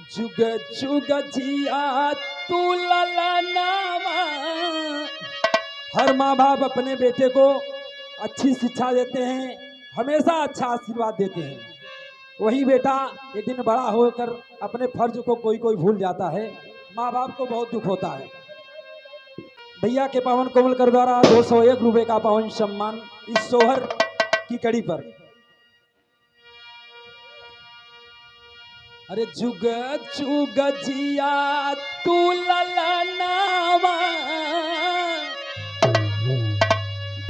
जुग जुग जिया तू ललनावा। हर माँ बाप अपने बेटे को अच्छी शिक्षा देते हैं, हमेशा अच्छा आशीर्वाद देते हैं। वही बेटा एक दिन बड़ा होकर अपने फर्ज को कोई कोई भूल जाता है, माँ बाप को बहुत दुख होता है। भैया के पावन कोमल कर द्वारा 201 रुपए का पावन सम्मान इस सोहर की कड़ी पर। अरे जुग जुग जिया तू ललनावा,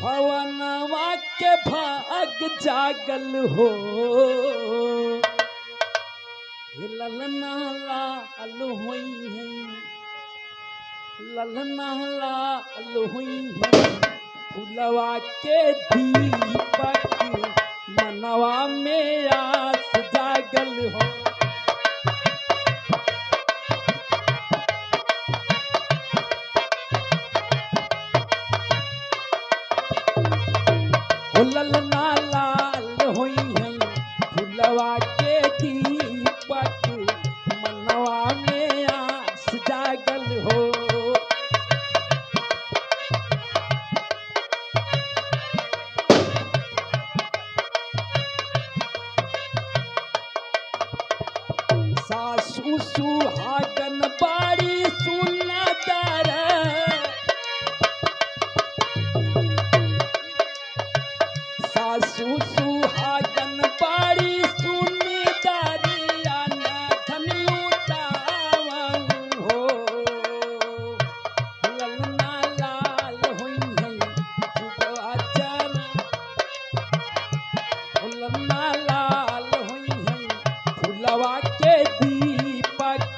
भवनवा के भाग जागल हो। ललना लाल हुई है, ललना लाल हुई है, फुलवा के दीपक मनवा में आस जागल हो। ललना लाल हुई है, फुलवा के दीपक मनवा में आस जागल हो। सासू सुहागन बाड़ी सुनदार, सासू सुहागन बाड़ी सुनदारिया न धन लुटावा हो। ललना लाल हुई है जुगवा चर, ललना लाल हुई है, फुलवा के दीपक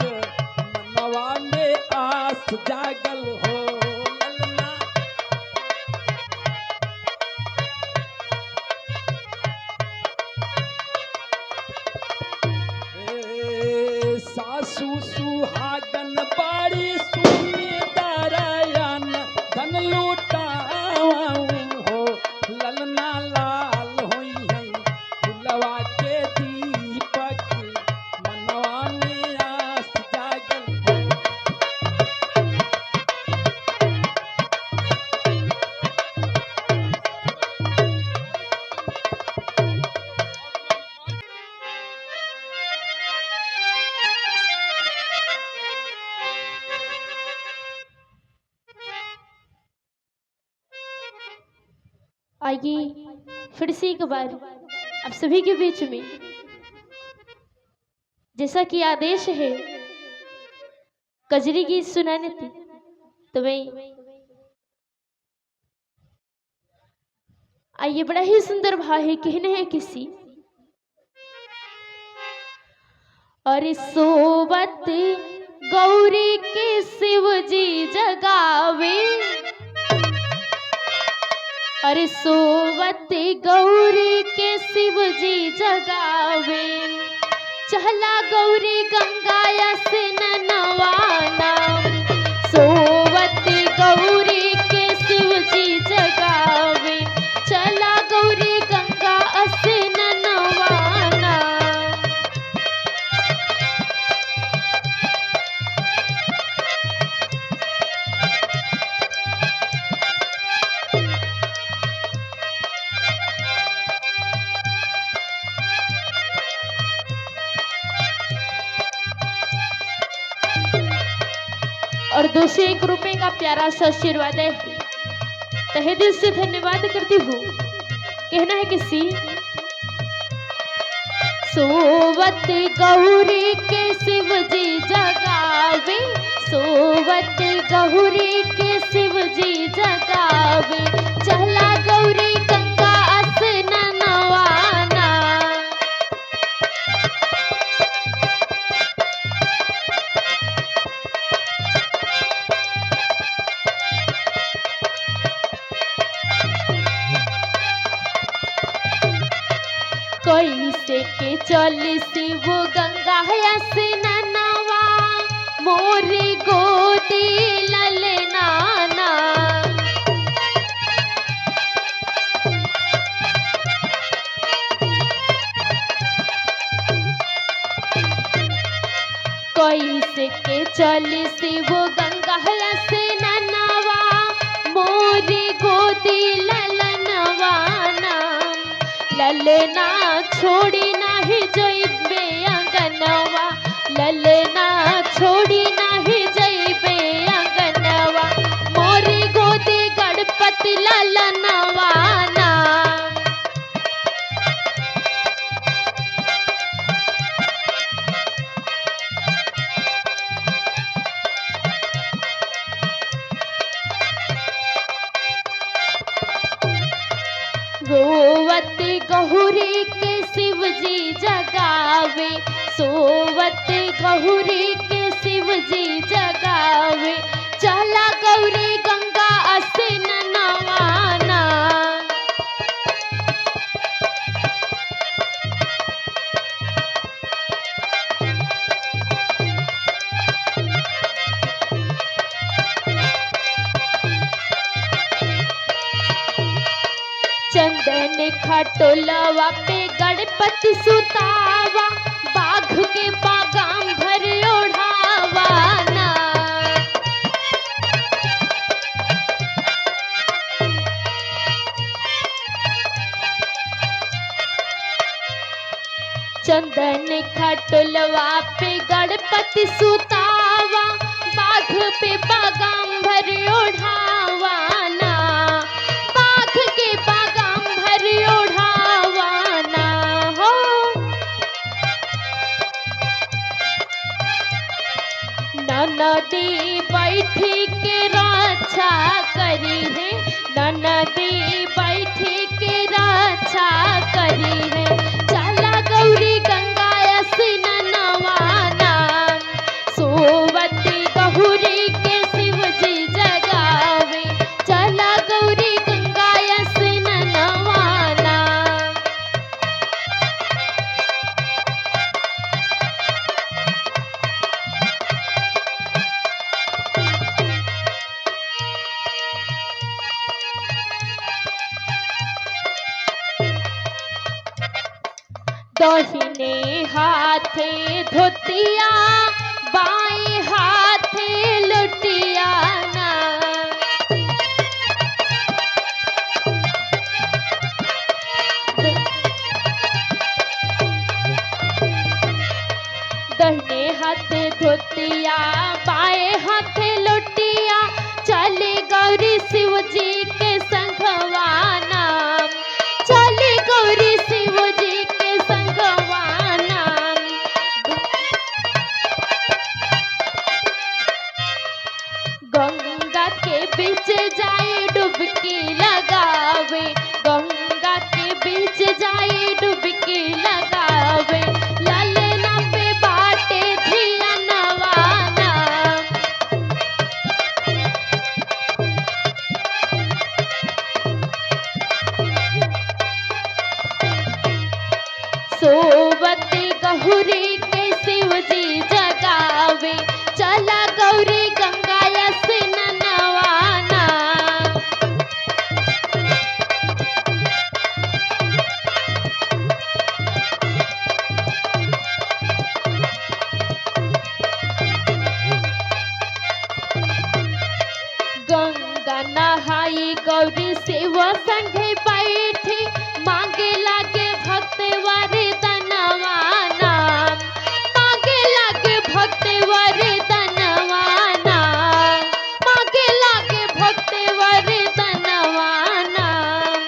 मनवा में आस जागल हो। सासू सुहागन बाड़ी सुनदारयन धन लुटावा हो। ललना लाल हुई है, फुलवा के दीपक मनवा में आस जागल हो। आइए फिर से एक बार आप सभी के बीच में, जैसा कि आदेश है कजरी गीत सुनाने थे, तो मैं आइए बड़ा ही सुंदर भाव है, कहने हैं किसी। और सोवत गौरी के शिव जी जगावे, अरे सोवत गौरी के शिव जी जगावे, चहला गौरी गंगा स्नानवाना। सोवत गौरी के शिव जी जगावे, चला गौरी गंगा स्नानवाना। और 201 रुपए का प्यारा सा आशीर्वाद है, तहे दिल से धन्यवाद करती हूँ। कहना है किसी। सोवत गौरी के शिव जी जगावे, सोवत गौरी के शिव जी जगावे, चला गौरी गंगा स्नानवाना। कैसे के चल शिव गंगा स्नानवा, मोरी गोदी ललनाना। कैसे के चली शिव गंगा से ननवा मोरी गोदी ललनवा नाम ललना छोड़ी नाही जइबे अंगनवा ललना छोड़ी नाही जइबे अंगनवा मोरी गोदी गणपति ललनवा नाम रोवती गहुरी के शिव जी जगावे सोवत गहुरी के शिव जी जगावे चला गौरी गंगा असिन नवाना चंदन खटोलवा पे गणपति सुतावा बाघ के बागाम भर ओढ़ावा ना चंदन खटोलवा पे गणपति सुतावा बाघ पे बागाम भर ओढ़ावा ना बाघ के बागाम भर ओढ़ावा ना हो ननदी बैठी के रक्षा करी है ननदी बैठी के रक्षा करी है चला गौरी गंगा असिन नवाना सोवती गहुरी के शिव जी जगावे चला गौरी गंगा असिन नवाना दाहिने हाथे धोतिया बाएं हाथे लुटिया ना दाहिने हाथे धोतिया बाएं हाथे लुटिया चले गौरी शिव जी के संघवा नाम चले गौरी शिव जी के संघवा नाम गंगा के बीच जाए डुबकी लगावे गंगा के बीच जाए डुबकी लगावे ललना पे बाटे धिया नवाना सोवती गहुरी के शिव जी जगावे चला गौरी गंगा असिन नवाना गंगा नहाई गौरी शिव संगे बैठी मांगे लागे भक्त वरदनवा नाम मांगे लागे भक्त वरदनवा नाम मांगे लागे भक्त वरदनवा नाम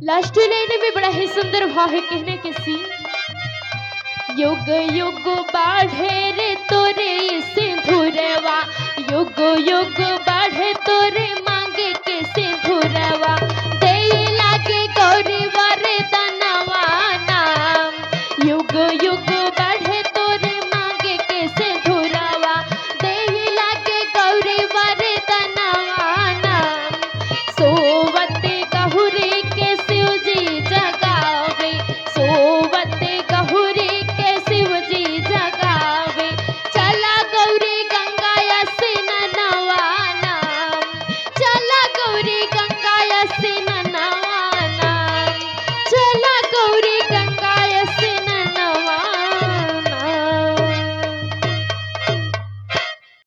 लास्ट लाइन में बड़ा ही सुंदर भाव है कहने के सी युग युग बाढ़े रे तोरे सिंधुरवा युग युग बाढ़े तोरे मांगे के सिंधुरवा देला